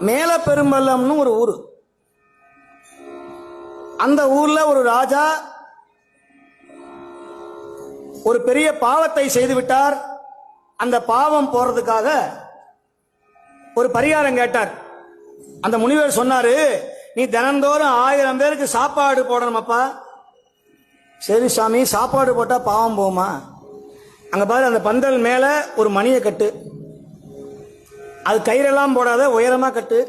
மேல பெரும்பள்ளம்னு ஒரு ஊர். அந்த ஊர்ல ஒரு ராஜா ஒரு பெரிய பாவத்தை செய்து விட்டார். அந்த பாவம் போறதுக்காக ஒரு பரிகாரம் கேட்டார். அந்த முனிவர் சொன்னாரு, நீ தினந்தோறும் 1000 பேருக்கு சாப்பாடு போடணுமப்பா. சரி சாமி, சாப்பாடு போட்டா பாவம் போகுமா? அங்க பாரு, அந்த பந்தல் மேல ஒரு மணியை கட்டு, அது கயிறெல்லாம் போடாத, உயரமா கட்டு.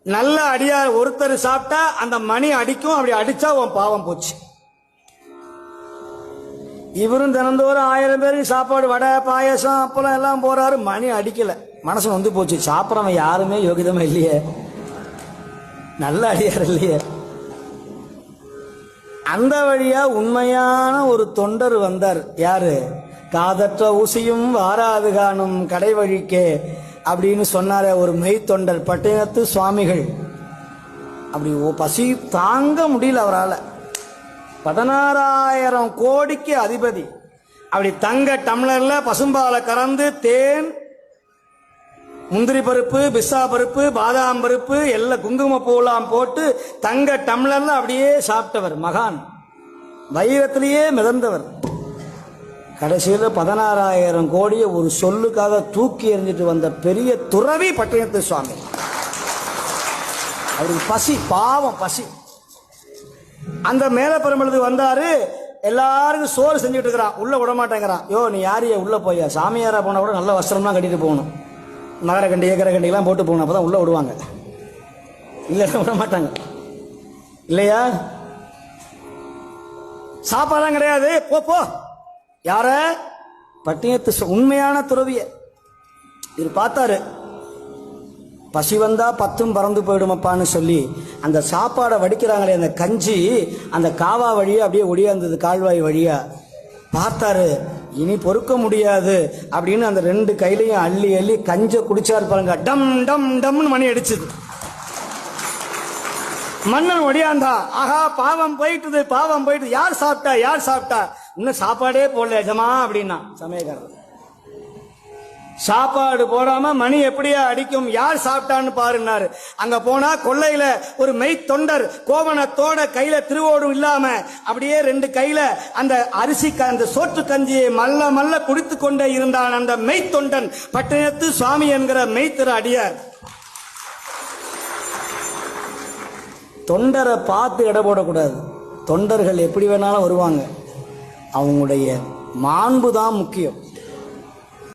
நல்ல அடியார் ஒருத்தர் சாப்பிட்டா அந்த மணி அடிக்கும், அப்படி அடிச்சா உன் பாவம் போச்சு. இவரும் தினந்தோறும் 1000 பேருக்கு சாப்பாடு, வடை, பாயசம், அப்பளம் எல்லாம் போறாரு, மணி அடிக்கல. மனசு வந்து போச்சு, சாப்பிட்றவன் யாருமே யோகிதமா இல்லையே, நல்ல அடியார் இல்லையே. அந்த வழியா உண்மையான ஒரு தொண்டர் வந்தார். யாரு? காதற்ற ஊசியும் வாராது காணும் கடை வழிக்கே அப்படின்னு சொன்னார ஒரு மெய் தொண்டர் பட்டினத்து சுவாமிகள். அப்படி பசி தாங்க முடியல அவரால். 16,000 கோடிக்கு அதிபதி. அப்படி தங்க டம்ளர்ல பசும்பாலை கறந்து தேன், முந்திரி பருப்பு, பிஸ்ஸா பருப்பு, பாதாம் பருப்பு, எல்லாம் குங்குமப்பூலாம் போட்டு தங்க டம்ளர்ல அப்படியே சாப்பிட்டவர் மகான், வைரத்திலேயே மிதந்தவர். கடைசியில் 16,000 கோடியை ஒரு சொல்லுக்காக தூக்கி எறிஞ்சிட்டு வந்த பெரிய துறவி பட்டினத்து சுவாமி. அவருக்கு பசி, பாவம் பசி. அந்த மேல பெரும்பழுது வந்தாரு. எல்லாருக்கும் சோறு செஞ்சுட்டு இருக்கிறான், உள்ள விட மாட்டேங்கிறான். யோ, நீ யாரைய உள்ள போயா? சாமியாரா போனா கூட நல்ல வஸ்திரம்லாம் கட்டிட்டு போகணும், நகரக்கண்டி ஏக்கரக்கண்டிலாம் போட்டு போகணும், அப்பதான் உள்ள விடுவாங்க, இல்லைன்னா விட மாட்டாங்க இல்லையா? சாப்பாடுலாம் கிடையாது, போ போ. யார? பட்டினத்து உண்மையான துறவிய. இது பார்த்தாரு, பசி வந்தா 10 பறந்து போயிடுமப்பான்னு சொல்லி அந்த சாப்பாடை வடிக்கிறாங்களே, அந்த கஞ்சி அந்த காவா வழியா அப்படியே ஒடியாந்தது, கால்வாய் வழியா. பார்த்தாரு, இனி பொறுக்க முடியாது அப்படின்னு அந்த 2 கையிலையும் அள்ளி அள்ளி கஞ்ச குடிச்சாரு பாருங்க. டம் டம் டம்னு மணி அடிச்சுது. மன்னன் ஒடியாந்தா, ஆஹா பாவம் போயிட்டுது, பாவம் போயிட்டு. யார் சாப்பிட்டா? யார் சாப்பிட்டா? இன்னும் சாப்பாடே போடல எஜமா அப்படின்னா சமயக்காரர். சாப்பாடு போடாம மணி எப்படியா அடிக்கும்? யார் சாப்பிட்டான்னு பாருன்னாரு. அங்க போனா கொள்ளையில ஒரு மெய் தொண்டர் கோவணத்தோட கையில திருவோடும் இல்லாம அப்படியே 2 கையில அந்த அரிசி அந்த சோற்று கஞ்சியை மல்ல மல்ல குடித்து கொண்டே இருந்தான் அந்த மெய் தொண்டன் பட்டினத்து சுவாமி என்கிற மெய்த்திரு அடியார். தொண்டரை பார்த்து எடை போடக்கூடாது. தொண்டர்கள் எப்படி வேணாலும் வருவாங்க, அவங்களுடைய மாண்பு தான் முக்கியம்.